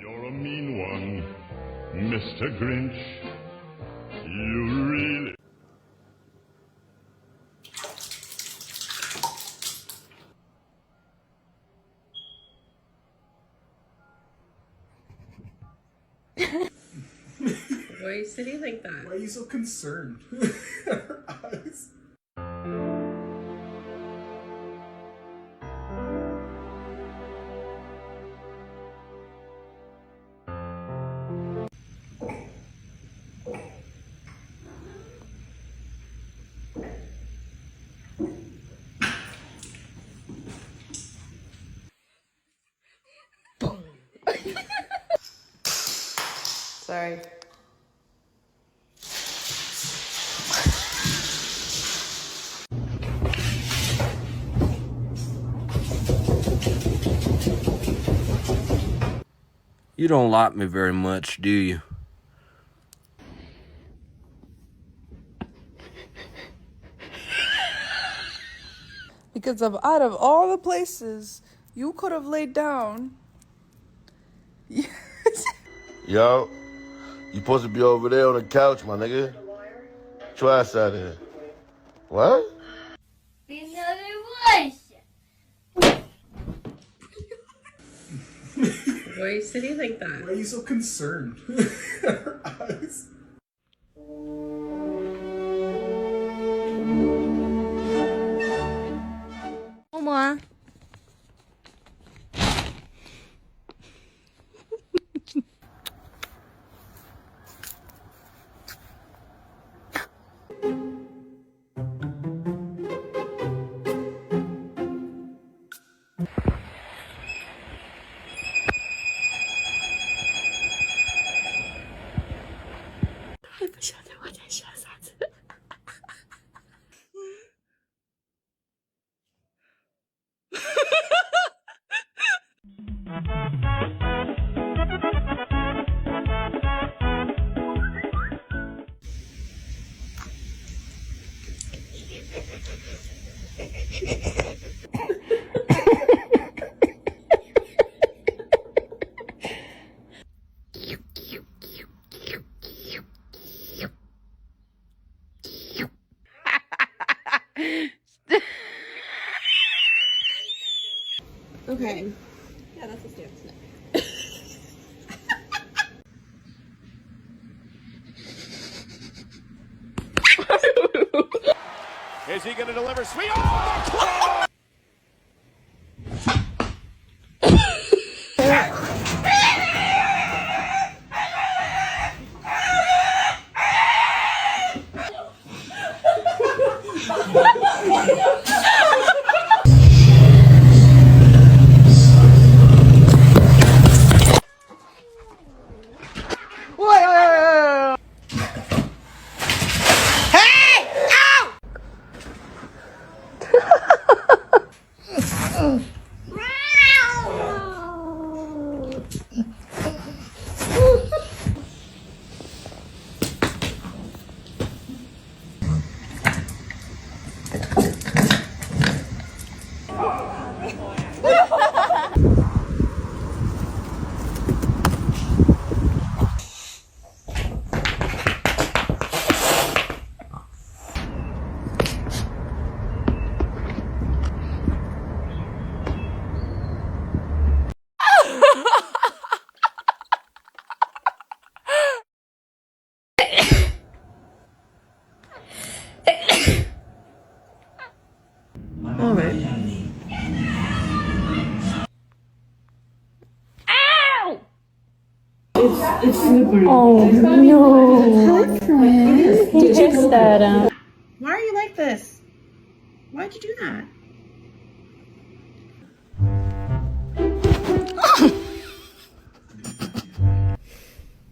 You're a mean one, Mr. Grinch. You really... Why are you sitting like that? Why are you so concerned? Her eyes. Sorry. You don't like me very much, do you? Because out of all the places you could have laid down. Yo, you supposed to be over there on the couch, my nigga. Get your ass out of here. What? Why are you sitting like that? Why are you so concerned? Her eyes. Oma. Okay. Yeah, that's a stance. Is he going to deliver sweet? Oh! Oh no. Hi, friend. Did you set him? Why are you like this? Why'd you do that?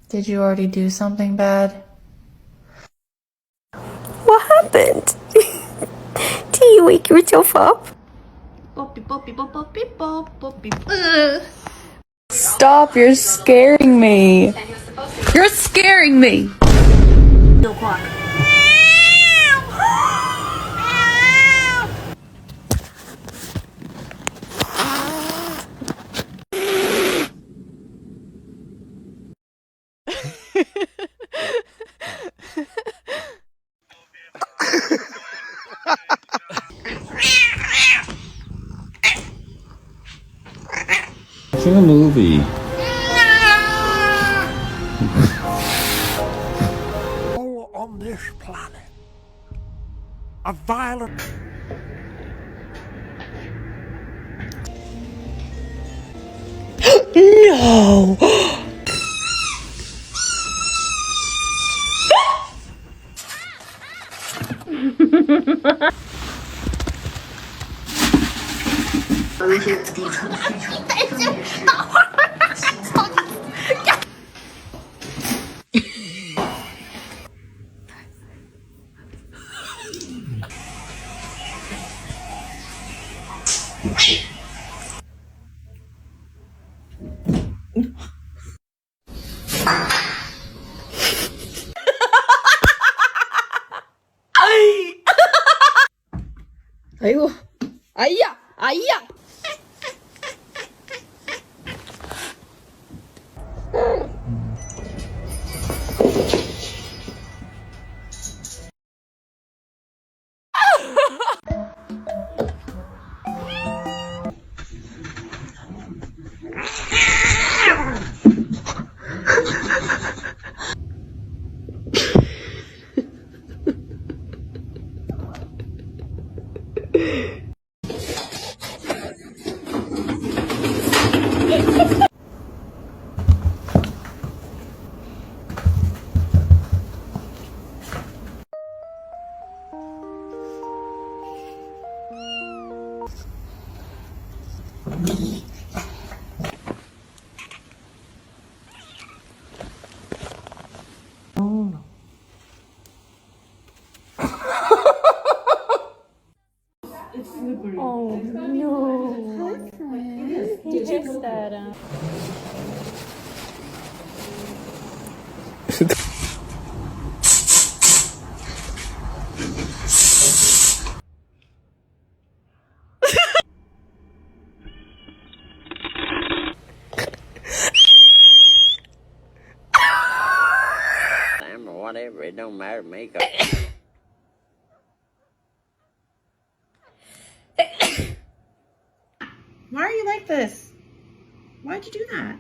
Did you already do something bad? What happened? Did you wake yourself up? Stop, you're scaring me. You're scaring me. Watching a movie. All on this planet, a violent... No! 아이고. 아이야. 아이야. Oh no. Hi, friend. He fixed that. Whatever, it don't matter to me. Why are you like this? Why'd you do that?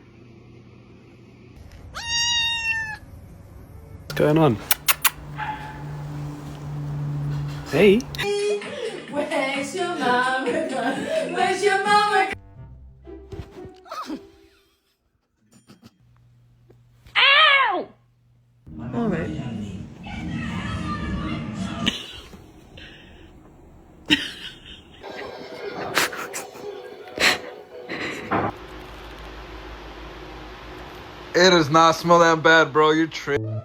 What's going on? Hey. Where's your mama? Where's your mama? Ow! All right. It does not smell that bad, bro. You're tripping.